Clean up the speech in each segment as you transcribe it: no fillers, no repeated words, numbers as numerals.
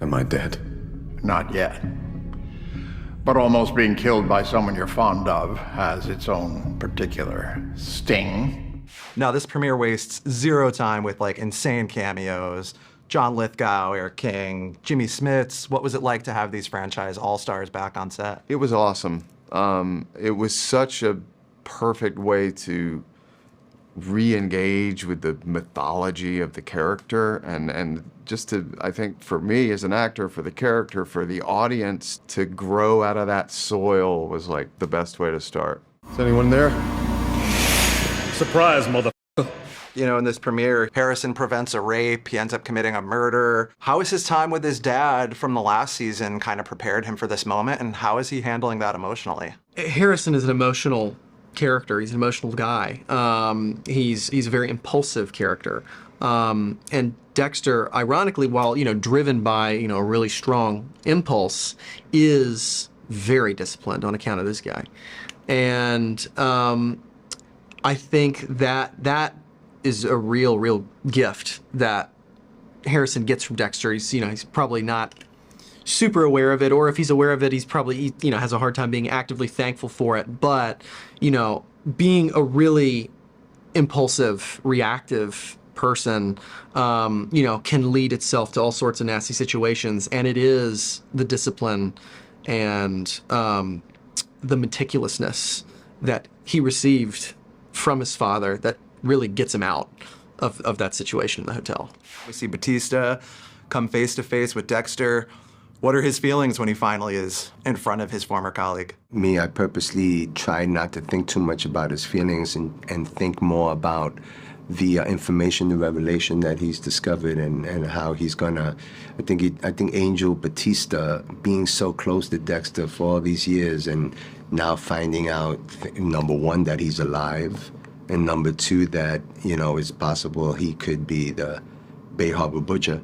Am I dead? Not yet. But almost being killed by someone you're fond of has its own particular sting. Now, this premiere wastes zero time with like insane cameos. John Lithgow, Eric King, Jimmy Smits. What was it like to have these franchise all-stars back on set? It was awesome. It was such a perfect way to re-engage with the mythology of the character and just to, I think, for me as an actor, for the character, for the audience to grow out of that soil was like the best way to start. Is anyone there? Surprise, mother. You know, in this premiere, Harrison prevents a rape, he ends up committing a murder. How has his time with his dad from the last season kind of prepared him for this moment, and how is he handling that emotionally? Harrison is an emotional character. He's an emotional guy. He's a very impulsive character. And Dexter, ironically, while, you know, driven by, you know, a really strong impulse, is very disciplined on account of this guy. And I think that is a real gift that Harrison gets from Dexter. He's, you know, he's probably not super aware of it, or if he's aware of it, he's probably, you know, has a hard time being actively thankful for it. But, you know, being a really impulsive, reactive person, you know, can lead itself to all sorts of nasty situations. And it is the discipline and the meticulousness that he received from his father that really gets him out of that situation in the hotel. We see Batista come face to face with Dexter. What are his feelings when he finally is in front of his former colleague? Me, I purposely try not to think too much about his feelings and think more about the information, the revelation that he's discovered and how he's gonna, I think Angel Batista being so close to Dexter for all these years and now finding out, number one, that he's alive, and number two, that, you know, it's possible he could be the Bay Harbor Butcher.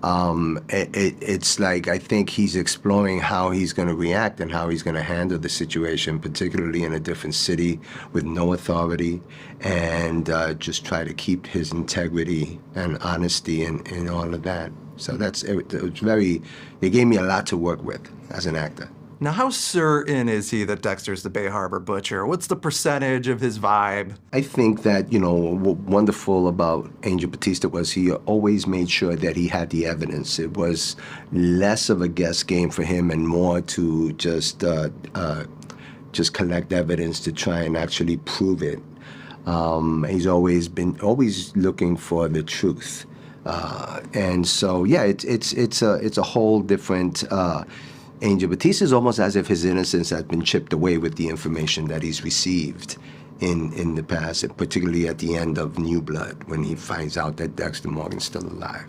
It's like, I think he's exploring how he's going to react and how he's going to handle the situation, particularly in a different city with no authority, and just try to keep his integrity and honesty and all of that. So it was very, they gave me a lot to work with as an actor. Now, how certain is he that Dexter's the Bay Harbor Butcher? What's the percentage of his vibe? I think that, you know, what wonderful about Angel Batista was he always made sure that he had the evidence. It was less of a guess game for him and more to just collect evidence to try and actually prove it. He's always looking for the truth. And so, yeah, it's a whole different Angel Batista is almost as if his innocence has been chipped away with the information that he's received in the past, particularly at the end of New Blood, when he finds out that Dexter Morgan's still alive.